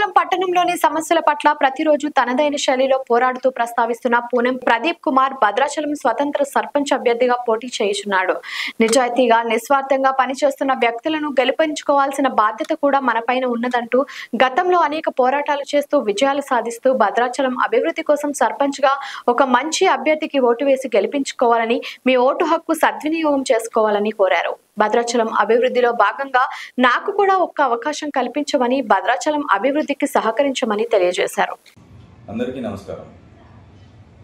భద్రాచలం పట్టణంలోని సమస్యల పట్ల ప్రతిరోజు తనదైన శైలిలో పోరాడుతూ ప్రస్తావిస్తున్న పూనెం ప్రదీప్ కుమార్ భద్రాచలం స్వతంత్ర సర్పంచ్ అభ్యర్థిగా పోటీ చేయుచున్నాడు. నిజాయితీగా నిస్వార్థంగా పనిచేస్తున్న వ్యక్తులను గెలిపించుకోవాల్సిన బాధ్యత కూడా మనపైన ఉన్నదంటూ గతంలో అనేక పోరాటాలు చేస్తూ విజయాలు సాధిస్తూ భద్రాచలం అభివృద్ధి కోసం సర్పంచ్ గా ఒక మంచి అభ్యర్థికి ఓటు వేసి గెలిపించుకోవాలని, మీ ఓటు హక్కు సద్వినియోగం చేసుకోవాలని కోరారు. భద్రాచలం అభివృద్ధిలో భాగంగా నాకు కూడా ఒక్క అవకాశం కల్పించమని, భద్రాచలం అభివృద్ధికి సహకరించమని తెలియజేశారు. అందరికీ నమస్కారం.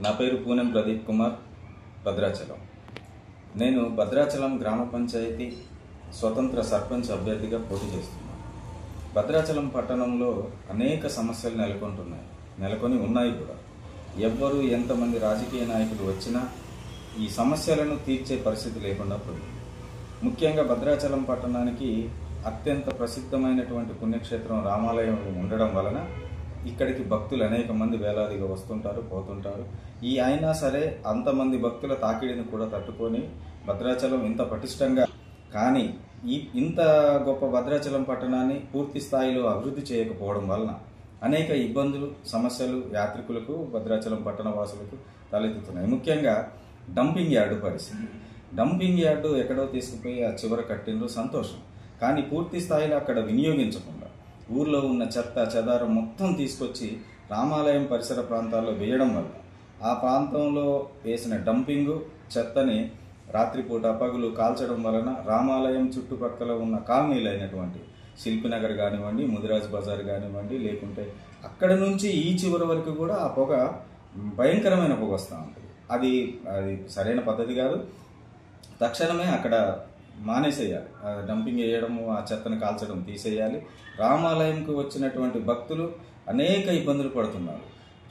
నా పేరు పూనెం ప్రదీప్ కుమార్, భద్రాచలం. నేను భద్రాచలం గ్రామ పంచాయతీ స్వతంత్ర సర్పంచ్ అభ్యర్థిగా పోటీ చేస్తున్నాను. భద్రాచలం పట్టణంలో అనేక సమస్యలు నెలకొని ఉన్నాయి కూడా. ఎవ్వరు ఎంతమంది రాజకీయ నాయకులు వచ్చినా ఈ సమస్యలను తీర్చే పరిస్థితి లేకుండా పోయింది. ముఖ్యంగా భద్రాచలం పట్టణానికి అత్యంత ప్రసిద్ధమైనటువంటి పుణ్యక్షేత్రం రామాలయం ఉండడం వలన ఇక్కడికి భక్తులు అనేక మంది వేలాదిగా వస్తుంటారు, పోతుంటారు. అయినా సరే అంతమంది భక్తుల తాకిడిని కూడా తట్టుకొని భద్రాచలం ఇంత పటిష్టంగా, కానీ ఇంత గొప్ప భద్రాచలం పట్టణాన్ని పూర్తి స్థాయిలో అభివృద్ధి చేయకపోవడం వలన అనేక ఇబ్బందులు, సమస్యలు యాత్రికులకు, భద్రాచలం పట్టణ వాసులకు తలెత్తుతున్నాయి. ముఖ్యంగా డంపింగ్ యార్డు పరిస్థితి. డంపింగ్ యార్డు ఎక్కడో తీసుకుపోయి ఆ చివర కట్టిండ్రు, సంతోషం. కానీ పూర్తి స్థాయిలో అక్కడ వినియోగించకుండా ఊర్లో ఉన్న చెత్త చెదారం మొత్తం తీసుకొచ్చి రామాలయం పరిసర ప్రాంతాల్లో వేయడం వల్ల ఆ ప్రాంతంలో వేసిన డంపింగు చెత్తని రాత్రిపూట పగులు కాల్చడం వలన రామాలయం చుట్టుపక్కల ఉన్న కాలనీలైనటువంటి శిల్పినగర్ కానివ్వండి, ముదిరాజ్ బజార్ కానివ్వండి, లేకుంటే అక్కడ నుంచి ఈ చివరి వరకు కూడా ఆ పొగ భయంకరమైన పొగ వస్తూ ఉంటుంది. అది సరైన పద్ధతి కాదు. తక్షణమే అక్కడ మానేసేయాలి. డంపింగ్ వేయడము, ఆ చెత్తను కాల్చడం తీసేయాలి. రామాలయంకు వచ్చినటువంటి భక్తులు అనేక ఇబ్బందులు పడుతున్నారు.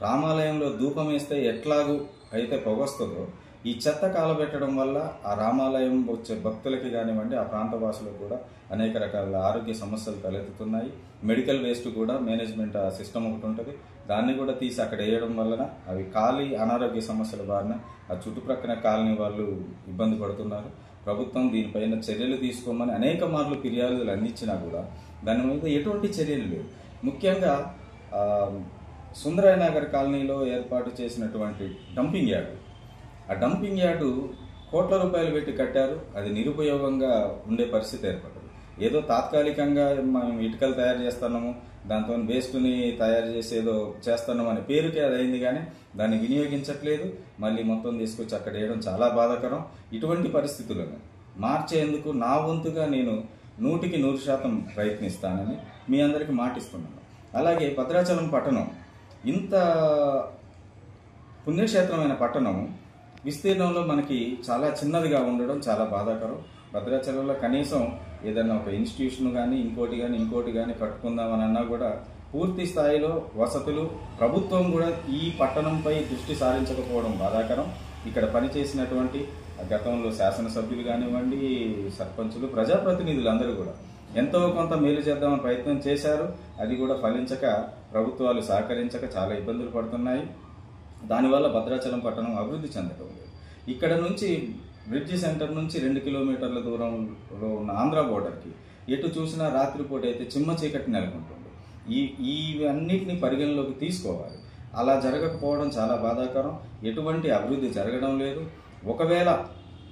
రామాలయంలో ధూపం వేస్తే ఎట్లాగూ అయితే పొగొస్తుందో, ఈ చెత్త కాలబెట్టడం వల్ల ఆ రామాలయం వచ్చే భక్తులకి కానివ్వండి, ఆ ప్రాంతవాసులకు కూడా అనేక రకాల ఆరోగ్య సమస్యలు తలెత్తుతున్నాయి. మెడికల్ వేస్ట్ కూడా మేనేజ్మెంట్ ఆ సిస్టమ్ ఒకటి ఉంటుంది, దాన్ని కూడా తీసి అక్కడ వేయడం వలన అవి కాలి అనారోగ్య సమస్యల బారిన ఆ చుట్టుప్రక్కల కాలనీ వాళ్ళు ఇబ్బంది పడుతున్నారు. ప్రభుత్వం దీనిపైన చర్యలు తీసుకోమని అనేక మార్లు ఫిర్యాదులు అందించినా కూడా దాని మీద ఎటువంటి చర్యలు లేవు. ముఖ్యంగా సుందరయ్య నగర్ కాలనీలో ఏర్పాటు చేసినటువంటి డంపింగ్ యార్డు, ఆ డంపింగ్ యార్డు కోట్ల రూపాయలు పెట్టి కట్టారు. అది నిరుపయోగంగా ఉండే పరిస్థితి ఏర్పడింది. ఏదో తాత్కాలికంగా మనం ఇటుకలు తయారు చేస్తున్నాము, దాంతో వేస్ట్ని తయారు చేసి ఏదో చేస్తున్నాం అనే పేరుకే అది అయింది, కానీ దాన్ని వినియోగించట్లేదు. మళ్ళీ మొత్తం తీసుకొచ్చి అక్కడ వేయడం చాలా బాధాకరం. ఇటువంటి పరిస్థితులను మార్చేందుకు నా వంతుగా నేను 100% ప్రయత్నిస్తానని మీ అందరికీ మాటిస్తున్నాను. అలాగే భద్రాచలం పట్టణం ఇంత పుణ్యక్షేత్రమైన పట్టణం విస్తీర్ణంలో మనకి చాలా చిన్నదిగా ఉండడం చాలా బాధాకరం. భద్రాచలంలో కనీసం ఏదైనా ఒక ఇన్స్టిట్యూషన్ కానీ ఇంకోటి కానీ కట్టుకుందామని అన్నా కూడా పూర్తి స్థాయిలో వసతులు, ప్రభుత్వం కూడా ఈ పట్టణంపై దృష్టి సారించకపోవడం బాధాకరం. ఇక్కడ పనిచేసినటువంటి గతంలో శాసనసభ్యులు కానివ్వండి, సర్పంచులు, ప్రజాప్రతినిధులు అందరూ కూడా ఎంతో కొంత మేలు చేద్దామని ప్రయత్నం చేశారు. అది కూడా ఫలించక, ప్రభుత్వాలు సహకరించక చాలా ఇబ్బందులు పడుతున్నాయి. దానివల్ల భద్రాచలం పట్టణం అభివృద్ధి చెందడం లేదు. ఇక్కడ నుంచి బ్రిడ్జి సెంటర్ నుంచి 2 కిలోమీటర్ల దూరంలో ఉన్న ఆంధ్ర బోర్డర్కి ఎటు చూసినా రాత్రిపూట అయితే చిమ్మ చీకటి నెలకొంటుంది. ఇవన్నిటిని పరిగణలోకి తీసుకోవాలి. అలా జరగకపోవడం చాలా బాధాకరం. ఎటువంటి అభివృద్ధి జరగడం లేదు. ఒకవేళ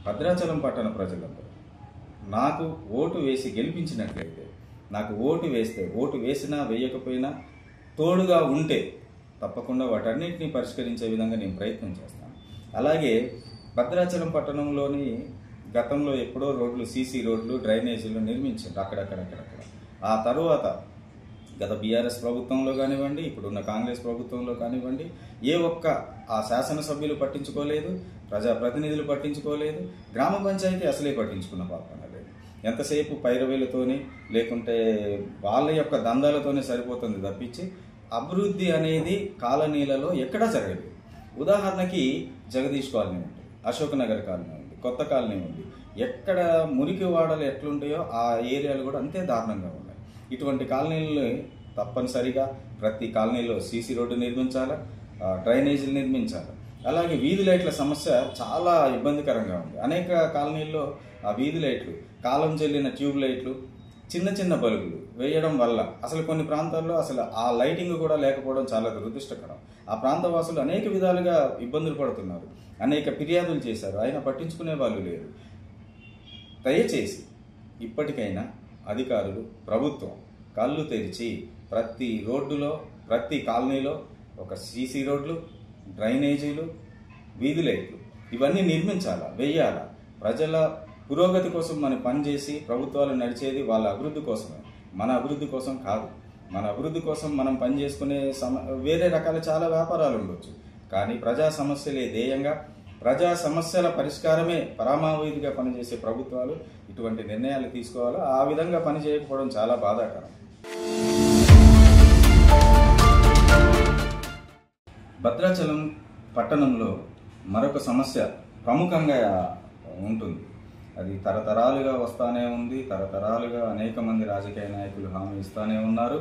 భద్రాచలం పట్టణ ప్రజలందరూ నాకు ఓటు వేసి గెలిపించినట్లయితే, నాకు ఓటు వేసినా వేయకపోయినా తోడుగా ఉంటే తప్పకుండా వాటన్నింటినీ పరిష్కరించే విధంగా నేను ప్రయత్నం చేస్తాను. అలాగే భద్రాచలం పట్టణంలోని గతంలో ఎప్పుడో రోడ్లు, సీసీ రోడ్లు, డ్రైనేజీలు నిర్మించారు అక్కడక్కడ. ఆ తరువాత గత బీఆర్ఎస్ ప్రభుత్వంలో కానివ్వండి, ఇప్పుడున్న కాంగ్రెస్ ప్రభుత్వంలో కానివ్వండి, ఏ ఒక్క ఆ శాసనసభ్యులు పట్టించుకోలేదు, ప్రజాప్రతినిధులు పట్టించుకోలేదు, గ్రామ పంచాయతీ అసలే పట్టించుకున్న పాపన లేదు. ఎంతసేపు పైరవేలతోని లేకుంటే వాళ్ళ యొక్క దందాలతోనే సరిపోతుంది తప్పించి అభివృద్ధి అనేది కాలనీలలో ఎక్కడా జరగలేదు. ఉదాహరణకి జగదీష్ కాలనీ ఉంది, అశోక్ నగర్ కాలనీ ఉంది, కొత్త కాలనీ ఉంది. ఎక్కడ మురికి వాడలు ఎట్లుంటాయో ఆ ఏరియాలు కూడా అంతే దారుణంగా ఉన్నాయి. ఇటువంటి కాలనీలు తప్పనిసరిగా ప్రతి కాలనీలో సీసీ రోడ్డు నిర్మించాలి, డ్రైనేజీలు నిర్మించాలి. అలాగే వీధి లైట్ల సమస్య చాలా ఇబ్బందికరంగా ఉంది. అనేక కాలనీల్లో ఆ వీధి లైట్లు, కాలం చెల్లిన ట్యూబ్ లైట్లు చిన్న చిన్న బల్బులు వేయడం వల్ల అసలు కొన్ని ప్రాంతాల్లో అసలు ఆ లైటింగ్ కూడా లేకపోవడం చాలా దురదృష్టకరం. ఆ ప్రాంత వాసులు అనేక విధాలుగా ఇబ్బందులు పడుతున్నారు, అనేక ఫిర్యాదులు చేశారు, అయినా పట్టించుకునే వాళ్ళు లేరు. దయచేసి ఇప్పటికైనా అధికారులు, ప్రభుత్వం కళ్ళు తెరిచి ప్రతి రోడ్డులో, ప్రతి కాలనీలో ఒక సీసీ రోడ్లు, డ్రైనేజీలు, వీధి లైట్లు ఇవన్నీ నిర్మించాలా, వేయాలా. ప్రజల పురోగతి కోసం మనం పనిచేసి ప్రభుత్వాలు నడిచేది వాళ్ళ అభివృద్ధి కోసమే, మన అభివృద్ధి కోసం కాదు. మన అభివృద్ధి కోసం మనం పనిచేసుకునే వేరే రకాల చాలా వ్యాపారాలు ఉండొచ్చు, కానీ ప్రజా సమస్యలే ధ్యేయంగా, ప్రజా సమస్యల పరిష్కారమే పరమావధిగా పనిచేసే ప్రభుత్వాలు ఇటువంటి నిర్ణయాలు తీసుకోవాలో ఆ విధంగా పనిచేయకపోవడం చాలా బాధాకరం. భద్రాచలం పట్టణంలో మరొక సమస్య ప్రముఖంగా ఉంటుంది. అది తరతరాలుగా వస్తానే ఉంది. తరతరాలుగా అనేక మంది రాజకీయ నాయకులు హామీ ఇస్తూనే ఉన్నారు.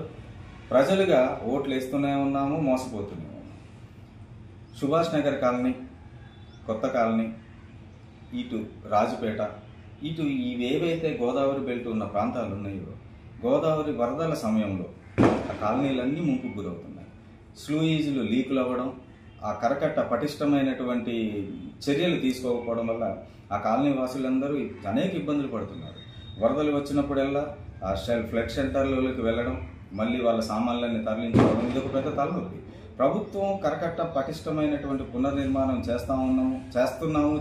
ప్రజలుగా ఓట్లు వేస్తూనే ఉన్నాము, మోసపోతూనే ఉన్నాము. సుభాష్ నగర్ కాలనీ, కొత్త కాలనీ, ఇటు రాజుపేట, ఇటు ఇవేవైతే గోదావరి బెల్ట్ ఉన్న ప్రాంతాలు ఉన్నాయో, గోదావరి వరదల సమయంలో ఆ కాలనీలన్నీ ముంపుకు గురవుతున్నాయి. స్లూయిజులు లీకులు అవ్వడం, ఆ కరకట్ట పటిష్టమైనటువంటి చర్యలు తీసుకోకపోవడం వల్ల ఆ కాలనీ వాసులందరూ అనేక ఇబ్బందులు పడుతున్నారు. వరదలు వచ్చినప్పుడల్లా ఆ ఫ్లడ్ షెల్టర్లలోకి వెళ్ళడం, మళ్ళీ వాళ్ళ సామాన్లన్నీ తరలించుకోవడం, ఇది ఒక పెద్ద తలనొప్పి. ప్రభుత్వం కరకట్ట పటిష్టమైనటువంటి పునర్నిర్మాణం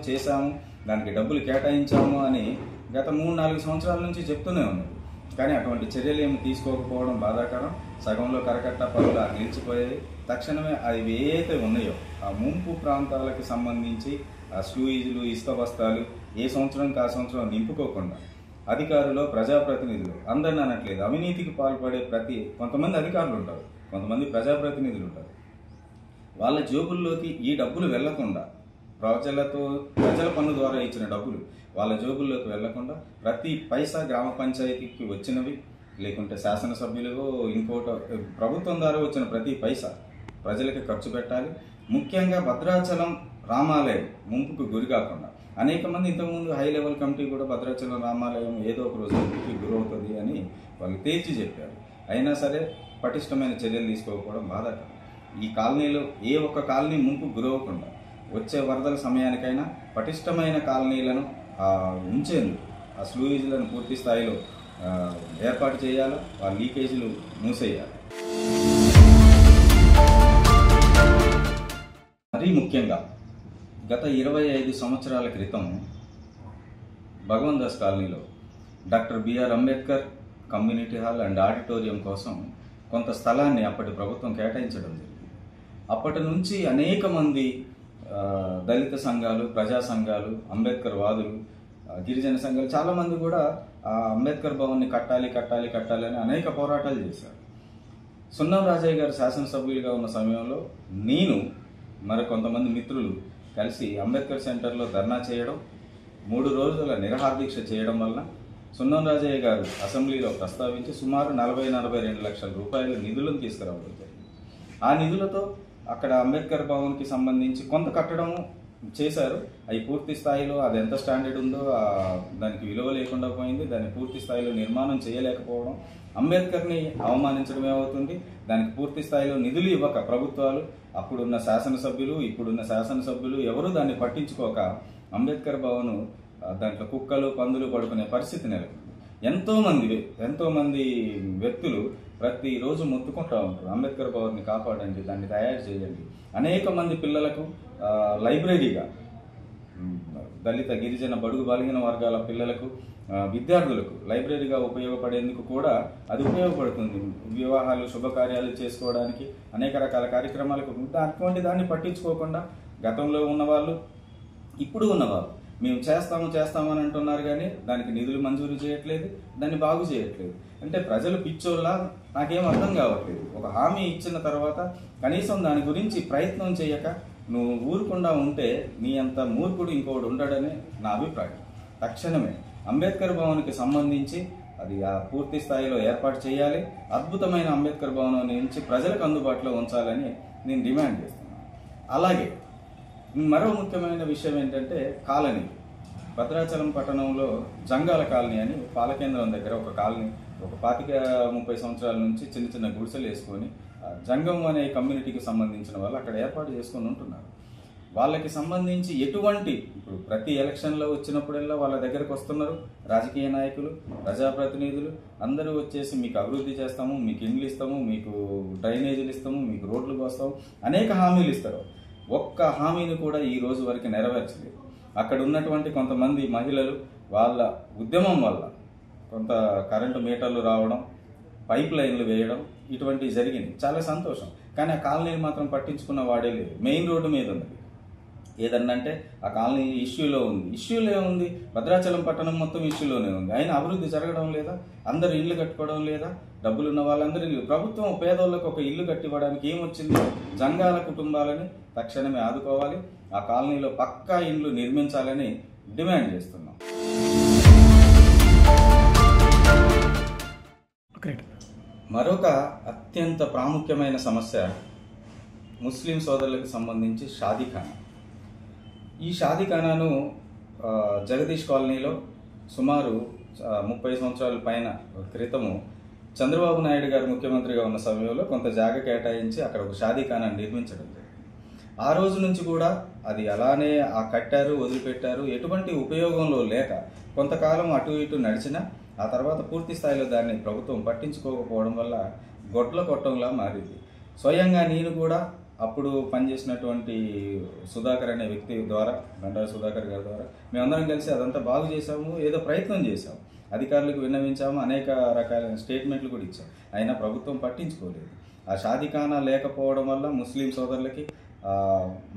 చేశాము, దానికి డబ్బులు కేటాయించాము అని గత 3-4 సంవత్సరాల నుంచి చెప్తూనే ఉన్నారు. కానీ అటువంటి చర్యలు ఏమి తీసుకోకపోవడం బాధాకరం. సగంలో కరకట్ట పనులు నిలిచిపోయాయి. తక్షణమే అవి ఏవైతే ఉన్నాయో ఆ ముంపు ప్రాంతాలకు సంబంధించి ఆ స్లూయిజులు, ఇసుక బస్తాలు ఏ సంవత్సరంకి ఆ సంవత్సరం నింపుకోకుండా అధికారులు, ప్రజాప్రతినిధులు అందరిని అనట్లేదు, అవినీతికి పాల్పడే కొంతమంది అధికారులు ఉంటారు, కొంతమంది ప్రజాప్రతినిధులు ఉంటారు. వాళ్ళ జోబుల్లోకి ఈ డబ్బులు వెళ్లకుండా, ప్రజల పన్ను ద్వారా ఇచ్చిన డబ్బులు వాళ్ళ జోబుల్లోకి వెళ్లకుండా ప్రతి పైసా గ్రామ పంచాయతీకి వచ్చినవి, లేకుంటే శాసనసభ్యులు ఇంకోటో ప్రభుత్వం ద్వారా వచ్చిన ప్రతి పైసా ప్రజలకి ఖర్చు పెట్టాలి. ముఖ్యంగా భద్రాచలం రామాలయం ముంపుకు గురి కాకుండా, అనేక మంది ఇంతకుముందు హై లెవెల్ కమిటీ కూడా భద్రాచలం రామాలయం ఏదో ఒక రోజు ముంపుకి గురవుతుంది అని వాళ్ళు తేల్చి చెప్పారు. అయినా సరే పటిష్టమైన చర్యలు తీసుకోకపోవడం బాధాకరం. ఈ కాలనీలో ఏ ఒక్క కాలనీ ముంపు గురవకుండా వచ్చే వరదల సమయానికైనా పటిష్టమైన కాలనీలను ఉంచేందుకు ఆ స్లూయిజ్లను పూర్తి స్థాయిలో ఏర్పాటు చేయాలి, ఆ లీకేజీలు మూసేయాలి. మరీ ముఖ్యంగా గత 25 సంవత్సరాల క్రితం భగవంత్ దాస్ కాలనీలో doctor BR Ambedkar community hall and auditorium కోసం కొంత స్థలాన్ని అప్పటి ప్రభుత్వం కేటాయించడం జరిగింది. అప్పటి నుంచి అనేక మంది దళిత సంఘాలు, ప్రజా సంఘాలు, అంబేద్కర్ వాదులు, గిరిజన సంఘాలు చాలామంది కూడా ఆ అంబేద్కర్ భవన్ని కట్టాలి అని అనేక పోరాటాలు చేశారు. సున్నం రాజయ్య గారు శాసనసభ్యులుగా ఉన్న సమయంలో నేను కొంతమంది మిత్రులు కలిసి అంబేద్కర్ సెంటర్లో ధర్నా చేయడం, 3 రోజుల నిరాహార దీక్ష చేయడం వలన సున్నం రాజయ్య గారు అసెంబ్లీలో ప్రస్తావించి సుమారు 40-42 లక్షల రూపాయల నిధులను తీసుకురావడం జరిగింది. ఆ నిధులతో అక్కడ అంబేద్కర్ భవన్కి సంబంధించి కొంత కట్టడం చేశారు. అవి పూర్తి స్థాయిలో అది ఎంత స్టాండర్డ్ ఉందో దానికి విలువ లేకుండా పోయింది. దాన్ని పూర్తి స్థాయిలో నిర్మాణం చేయలేకపోవడం అంబేద్కర్ని అవమానించడమే అవుతుంది. దానికి పూర్తి స్థాయిలో నిధులు ఇవ్వక ప్రభుత్వాలు, అప్పుడున్న శాసనసభ్యులు, ఇప్పుడున్న శాసనసభ్యులు ఎవరూ దాన్ని పట్టించుకోక అంబేద్కర్ భవన్ దాంట్లో కుక్కలు, పందులు పడుకునే పరిస్థితి నెలకొంది. ఎంతో మంది వ్యక్తులు ప్రతిరోజు మొత్తుకుంటూ ఉంటారు, అంబేద్కర్ భవన్ని కాపాడండి, దాన్ని తయారు చేయండి. అనేక మంది పిల్లలకు లైబ్రరీగా, దళిత, గిరిజన, బడుగు బలహీన వర్గాల పిల్లలకు, విద్యార్థులకు లైబ్రరీగా ఉపయోగపడేందుకు కూడా అది ఉపయోగపడుతుంది. వివాహాలు, శుభకార్యాలు చేసుకోవడానికి, అనేక రకాల కార్యక్రమాలకు అటువంటి దాన్ని పట్టించుకోకుండా గతంలో ఉన్నవాళ్ళు, ఇప్పుడు ఉన్నవాళ్ళు మేము చేస్తామని అంటున్నారు, కానీ దానికి నిధులు మంజూరు చేయట్లేదు, దాన్ని బాగు చేయట్లేదు. అంటే ప్రజలు పిచ్చోళ్ళ నాకేం అర్థం కావట్లేదు. ఒక హామీ ఇచ్చిన తర్వాత కనీసం దాని గురించి ప్రయత్నం చేయక నువ్వు ఊరుకుండా ఉంటే నీ అంత మూర్ఖుడు ఇంకోడు ఉండడని నా అభిప్రాయం. తక్షణమే అంబేద్కర్ భవన్కి సంబంధించి అది పూర్తి స్థాయిలో ఏర్పాటు చేయాలి. అద్భుతమైన అంబేద్కర్ భవన్ నుంచి ప్రజలకు అందుబాటులో ఉంచాలని నేను డిమాండ్ చేస్తున్నాను. అలాగే మరో ముఖ్యమైన విషయం ఏంటంటే భద్రాచలం పట్టణంలో జంగాల కాలనీ అని పాలకేంద్రం దగ్గర ఒక కాలనీ ఒక 25-30 సంవత్సరాల నుంచి చిన్న చిన్న గుడిసెలు వేసుకొని జంగం అనే కమ్యూనిటీకి సంబంధించిన వాళ్ళు అక్కడ ఏర్పాటు చేసుకొని ఉంటున్నారు. వాళ్ళకి సంబంధించి ఎటువంటి ఇప్పుడు ప్రతి ఎలక్షన్లో వచ్చినప్పుడల్లా వాళ్ళ దగ్గరకు వస్తున్నారు రాజకీయ నాయకులు, ప్రజాప్రతినిధులు అందరూ వచ్చేసి మీకు అభివృద్ధి చేస్తాము, మీకు ఇండ్లు ఇస్తాము, మీకు డ్రైనేజీలు ఇస్తాము, మీకు రోడ్లు పోస్తాము, అనేక హామీలు ఇస్తారు. ఒక్క హామీని కూడా ఈ రోజు వరకు నెరవేర్చలేదు. అక్కడ ఉన్నటువంటి కొంతమంది మహిళలు వాళ్ళ ఉద్యమం వల్ల కొంత కరెంటు మీటర్లు రావడం, పైప్ లైన్లు వేయడం ఇటువంటివి జరిగింది. చాలా సంతోషం. కానీ ఆ కాలనీని మాత్రం పట్టించుకున్న వాడే లేదు. మెయిన్ రోడ్డు మీద ఉన్నది. ఏదన్నంటే ఆ కాలనీ ఇష్యూలో ఉంది. ఇష్యూలో ఏముంది? భద్రాచలం పట్టణం మొత్తం ఇష్యూలోనే ఉంది. అయినా అభివృద్ధి జరగడం లేదా? అందరు ఇల్లు కట్టుకోవడం లేదా? డబ్బులున్న వాళ్ళందరూ ఇల్లు. ప్రభుత్వం పేదోళ్ళకు ఒక ఇల్లు కట్టివ్వడానికి ఏమొచ్చింది? జంగాల కుటుంబాలని తక్షణమే ఆదుకోవాలి. ఆ కాలనీలో పక్కా ఇండ్లు నిర్మించాలని డిమాండ్ చేస్తున్నాం. మరొక అత్యంత ప్రాముఖ్యమైన సమస్య ముస్లిం సోదరులకు సంబంధించి షాదీఖానా. ఈ షాదీఖానాను జగదీష్ కాలనీలో సుమారు 30 సంవత్సరాల పైన క్రితము చంద్రబాబు నాయుడు గారు ముఖ్యమంత్రిగా ఉన్న సమయంలో కొంత జాగా కేటాయించి అక్కడ ఒక షాదీఖానాను నిర్మించడం జరిగింది. ఆ రోజు నుంచి కూడా అది అలానే కట్టారు, వదిలిపెట్టారు. ఎటువంటి ఉపయోగంలో లేక కొంతకాలం అటు ఇటు నడిచినా ఆ తర్వాత పూర్తి స్థాయిలో దాన్ని ప్రభుత్వం పట్టించుకోకపోవడం వల్ల గొడ్ల కొట్టంలా మారింది. స్వయంగా నేను కూడా అప్పుడు పనిచేసినటువంటి సుధాకర్ అనే వ్యక్తి ద్వారా, గంటాల సుధాకర్ గారి ద్వారా మేమందరం కలిసి అదంతా బాగు చేశాము, ఏదో ప్రయత్నం చేశాము, అధికారులకు విన్నవించాము, అనేక రకాలైన స్టేట్మెంట్లు కూడా ఇచ్చాము. అయినా ప్రభుత్వం పట్టించుకోలేదు. ఆ షాదీఖానా లేకపోవడం వల్ల ముస్లిం సోదరులకి,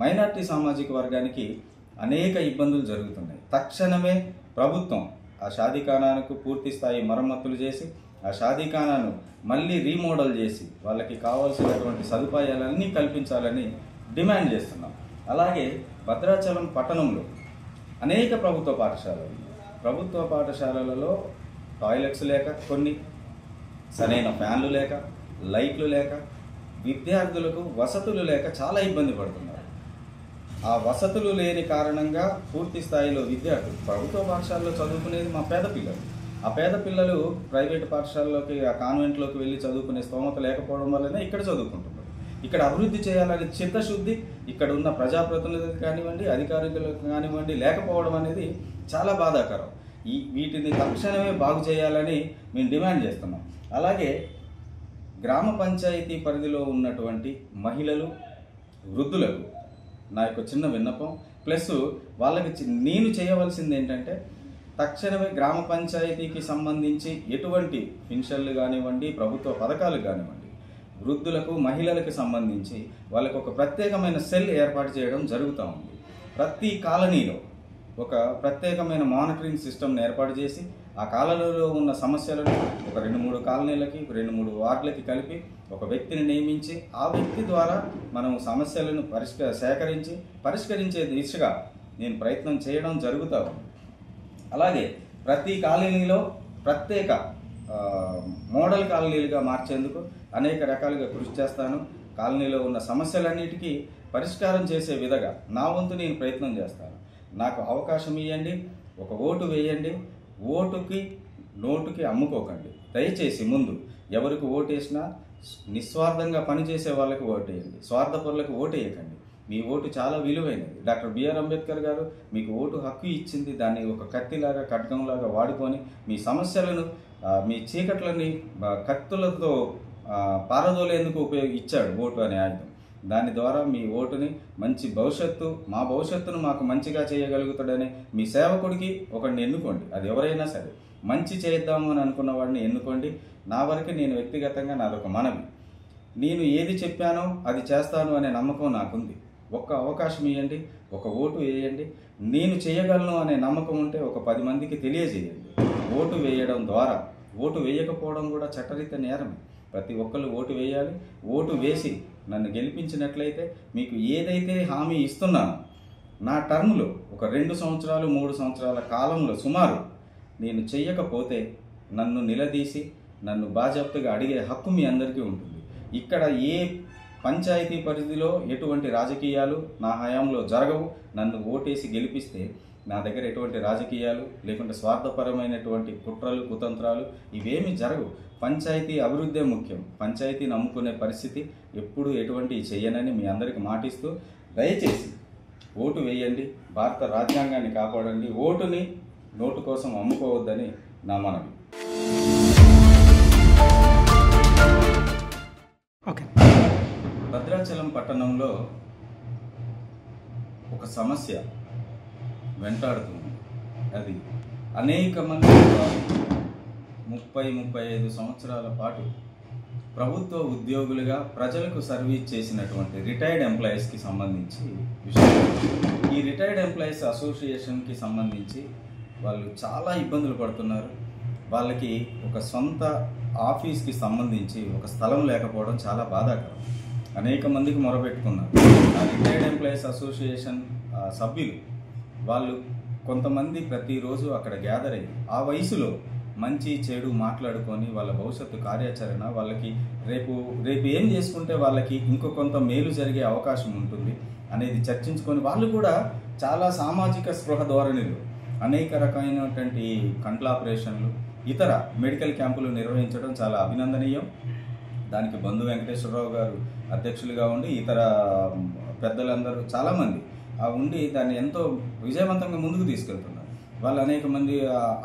మైనార్టీ సామాజిక వర్గానికి అనేక ఇబ్బందులు జరుగుతున్నాయి. తక్షణమే ప్రభుత్వం ఆ షాదీఖానాకు పూర్తి స్థాయి మరమ్మతులు చేసి ఆ షాదీఖానాను మళ్ళీ రీమోడల్ చేసి వాళ్ళకి కావాల్సినటువంటి సదుపాయాలన్నీ కల్పించాలని డిమాండ్ చేస్తున్నాం. అలాగే భద్రాచలం పట్టణంలో అనేక ప్రభుత్వ పాఠశాలలలో టాయిలెట్స్ లేక, కొన్ని సరైన ఫ్యాన్లు లేక, లైట్లు లేక, విద్యార్థులకు వసతులు లేక చాలా ఇబ్బంది పడుతున్నారు. ఆ వసతులు లేని కారణంగా పూర్తి స్థాయిలో విద్యార్థులు ప్రభుత్వ పాఠశాలలో చదువుకునేది మా పేద పిల్లలు. ఆ పేద పిల్లలు ప్రైవేటు పాఠశాలలోకి, ఆ కాన్వెంట్లోకి వెళ్ళి చదువుకునే స్తోమత లేకపోవడం వల్లనే ఇక్కడ చదువుకుంటున్నారు. ఇక్కడ అభివృద్ధి చేయాలనే చిత్తశుద్ధి ఇక్కడ ఉన్న ప్రజాప్రతినిధులకు కానివ్వండి, అధికారులకు కానివ్వండి లేకపోవడం అనేది చాలా బాధాకరం. వీటిని తక్షణమే బాగు చేయాలని మేము డిమాండ్ చేస్తున్నాం. అలాగే గ్రామ పంచాయతీ పరిధిలో ఉన్నటువంటి మహిళలు, వృద్ధులకు నా యొక్క చిన్న విన్నపం, ప్లస్ వాళ్ళకి నేను చేయవలసింది ఏంటంటే తక్షణమే గ్రామ పంచాయతీకి సంబంధించి ఎటువంటి పెన్షన్లు కానివ్వండి, ప్రభుత్వ పథకాలు కానివ్వండి, వృద్ధులకు, మహిళలకు సంబంధించి వాళ్ళకు ఒక ప్రత్యేకమైన సెల్ ఏర్పాటు చేయడం జరుగుతూ ఉంది. ప్రతి కాలనీలో ఒక ప్రత్యేకమైన మానిటరింగ్ సిస్టమ్ని ఏర్పాటు చేసి ఆ కాలనీలో ఉన్న సమస్యలను ఒక 2-3 కాలనీలకి, 2-3 వార్డులకి కలిపి ఒక వ్యక్తిని నియమించి ఆ వ్యక్తి ద్వారా మనం సమస్యలను పరిష్కరించే దిశగా నేను ప్రయత్నం చేయడం జరుగుతూ ఉంది. అలాగే ప్రతి కాలనీలో ప్రత్యేక మోడల్ కాలనీలుగా మార్చేందుకు అనేక రకాలుగా కృషి చేస్తాను. కాలనీలో ఉన్న సమస్యలన్నిటికీ పరిష్కారం చేసే విధంగా నా వంతు నేను ప్రయత్నం చేస్తాను. నాకు అవకాశం ఇవ్వండి, ఒక ఓటు వేయండి. ఓటుకి నోటుకి అమ్ముకోకండి. దయచేసి ముందు ఎవరికి ఓటేసినా నిస్వార్థంగా పనిచేసే వాళ్ళకి ఓటేయండి, స్వార్థపరులకు ఓటేయకండి. మీ ఓటు చాలా విలువైనది. డాక్టర్ బిఆర్ అంబేద్కర్ గారు మీకు ఓటు హక్కు ఇచ్చింది. దాన్ని ఒక కత్తిలాగా, ఖడ్గంలాగా వాడుకొని మీ సమస్యలను, మీ చీకట్లని కత్తులతో పారదోలేందుకు ఇచ్చాడు ఓటు అనే ఆయుధం. దాని ద్వారా మీ ఓటుని మంచి భవిష్యత్తు, మా భవిష్యత్తును మాకు మంచిగా చేయగలుగుతాడని మీ సేవకుడికి ఒకడిని ఎన్నుకోండి. అది ఎవరైనా సరే మంచి చేద్దాము అని అనుకున్న వాడిని ఎన్నుకోండి. నా వరకు నేను వ్యక్తిగతంగా నాదొక మనవి. నేను ఏది చెప్పానో అది చేస్తాను అనే నమ్మకం నాకుంది. ఒక్క అవకాశం ఇవ్వండి, ఒక ఓటు వేయండి. నేను చేయగలను అనే నమ్మకం ఉంటే ఒక 10 మందికి తెలియజేయండి. ఓటు వేయడం ద్వారా, ఓటు వేయకపోవడం కూడా చట్టరీత్యా నేరమే. ప్రతి ఒక్కళ్ళు ఓటు వేయాలి. ఓటు వేసి నన్ను గెలిపించినట్లయితే మీకు ఏదైతే హామీ ఇస్తున్నానో నా టర్మ్లో ఒక 2 సంవత్సరాలు 3 సంవత్సరాల కాలంలో సుమారు నేను చెయ్యకపోతే నన్ను నిలదీసి నన్ను బాజాప్తుగా అడిగే హక్కు మీ అందరికీ ఉంటుంది. ఇక్కడ ఏ పంచాయతీ పరిధిలో ఎటువంటి రాజకీయాలు నా హయాంలో జరగవు. నన్ను ఓటేసి గెలిపిస్తే నా దగ్గర ఎటువంటి రాజకీయాలు లేకుంటే స్వార్థపరమైనటువంటి కుట్రలు కుతంత్రాలు ఇవేమీ జరగవు. పంచాయతీ అభివృద్ధే ముఖ్యం. పంచాయతీ నమ్ముకునే పరిస్థితి ఎప్పుడు ఎటువంటి చెయ్యనని మీ అందరికి మాటిస్తూ, దయచేసి ఓటు వేయండి, భారత రాజ్యాంగాన్ని కాపాడండి, ఓటుని నోటు కోసం అమ్ముకోవద్దని నా మనవి. భద్రాచలం పట్టణంలో ఒక సమస్య వెంటాడుతుంది. అది అనేక మంది 30-35 సంవత్సరాల పాటు ప్రభుత్వ ఉద్యోగులుగా ప్రజలకు సర్వీస్ చేసినటువంటి రిటైర్డ్ ఎంప్లాయీస్కి సంబంధించి విషయం. ఈ రిటైర్డ్ ఎంప్లాయీస్ అసోసియేషన్కి సంబంధించి వాళ్ళు చాలా ఇబ్బందులు పడుతున్నారు. వాళ్ళకి ఒక సొంత ఆఫీస్కి సంబంధించి ఒక స్థలం లేకపోవడం చాలా బాధాకరం. అనేక మందికి మొరపెట్టుకున్నారు. ఆ రిటైర్డ్ ఎంప్లాయీస్ అసోసియేషన్ సభ్యులు వాళ్ళు కొంతమంది ప్రతిరోజు అక్కడ గ్యాదర్ అయ్యి ఆ వయసులో మంచి చెడు మాట్లాడుకొని వాళ్ళ భవిష్యత్తు కార్యాచరణ, వాళ్ళకి రేపు ఏం చేసుకుంటే వాళ్ళకి ఇంకో కొంత మేలు జరిగే అవకాశం ఉంటుంది అనేది చర్చించుకొని వాళ్ళు కూడా చాలా సామాజిక స్పృహ ధోరణిలో అనేక రకమైనటువంటి కంట్ల ఆపరేషన్లు, ఇతర మెడికల్ క్యాంపులు నిర్వహించడం చాలా అభినందనీయం. దానికి బంధు వెంకటేశ్వరరావు గారు అధ్యక్షులుగా ఉండి ఇతర పెద్దలందరూ చాలామంది ఉండి దాన్ని ఎంతో విజయవంతంగా ముందుకు తీసుకెళ్తున్నారు. వాళ్ళు అనేక మంది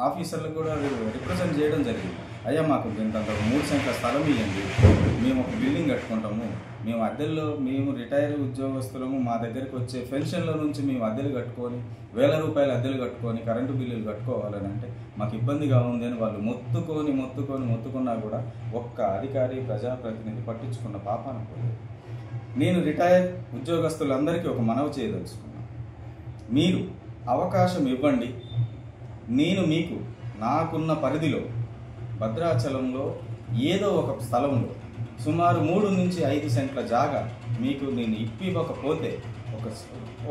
ఆఫీసర్లు కూడా రిప్రజెంట్ చేయడం జరిగింది. అయ్యా మాకు ఇంతంత 3 సెంట్ల స్థలం ఇవ్వండి, మేము ఒక బిల్డింగ్ కట్టుకుంటాము, మేము అద్దెల్లో మేము రిటైర్ ఉద్యోగస్తులము, మా దగ్గరికి వచ్చే పెన్షన్ల నుంచి మేము అద్దెలు కట్టుకొని 1000 రూపాయలు అద్దెలు కట్టుకొని కరెంటు బిల్లులు కట్టుకోవాలని అంటే మాకు ఇబ్బందిగా ఉంది అని వాళ్ళు మొత్తుకున్నా కూడా ఒక్క అధికారి ప్రజాప్రతినిధి పట్టించుకున్న పాపాన పోలేదు. నేను రిటైర్ ఉద్యోగస్తులందరికీ ఒక మనవి చేయదలుచుకున్నాను. మీరు అవకాశం ఇవ్వండి. నేను మీకు నాకున్న పరిధిలో భద్రాచలంలో ఏదో ఒక స్థలంలో సుమారు 3 నుంచి 5 సెంట్ల జాగా మీకు నేను ఇప్పివ్వకపోతే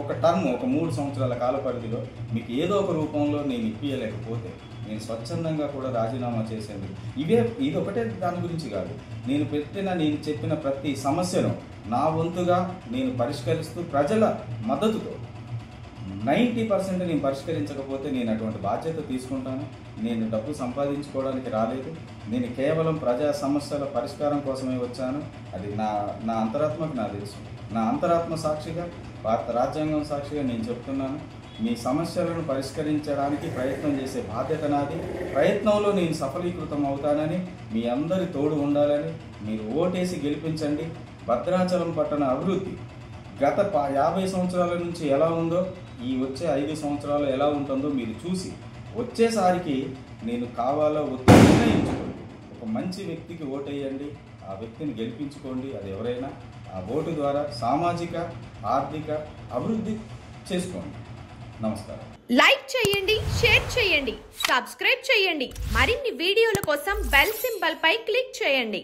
ఒక టర్మ్ ఒక 3 సంవత్సరాల కాల పరిధిలో మీకు ఏదో ఒక రూపంలో నేను ఇప్పియలేకపోతే నేను స్వచ్ఛందంగా కూడా రాజీనామా చేసేందుకు ఇది ఒకటే దాని గురించి కాదు. నేను చెప్పిన ప్రతి సమస్యను నా వంతుగా నేను పరిష్కరిస్తూ ప్రజల మద్దతుతో 90% నేను పరిష్కరించకపోతే నేను అటువంటి బాధ్యత తీసుకుంటాను. నేను డబ్బు సంపాదించుకోవడానికి రాలేదు. నేను కేవలం ప్రజా సమస్యల పరిష్కారం కోసమే వచ్చాను. అది నా అంతరాత్మకు నాకు తెలుసు. నా అంతరాత్మ సాక్షిగా, భారత రాజ్యాంగం సాక్షిగా నేను చెప్తున్నాను. మీ సమస్యలను పరిష్కరించడానికి ప్రయత్నం చేసే బాధ్యత నాది. ప్రయత్నంలో నేను సఫలీకృతం అవుతానని, మీ అందరి తోడు ఉండాలని మీరు ఓటేసి గెలిపించండి. భద్రాచలం పట్టణ అభివృద్ధి గత 50 సంవత్సరాల నుంచి ఎలా ఉందో ఈ వచ్చే 5 సంవత్సరాలు ఎలా ఉంటుందో మీరు చూసి వచ్చేసారికి నేను కావాలో వద్దో నిర్ణయించుకోండి. ఒక మంచి వ్యక్తికి ఓటేయండి, ఆ వ్యక్తిని గెలిపించుకోండి. అది ఎవరైనా ఆ ఓటు ద్వారా సామాజిక ఆర్థిక అభివృద్ధి చేసుకోండి. నమస్కారం. లైక్ చేయండి, షేర్ చేయండి, సబ్స్క్రైబ్ చేయండి. మరిన్ని వీడియోల కోసం బెల్ సింబల్ పై క్లిక్ చేయండి.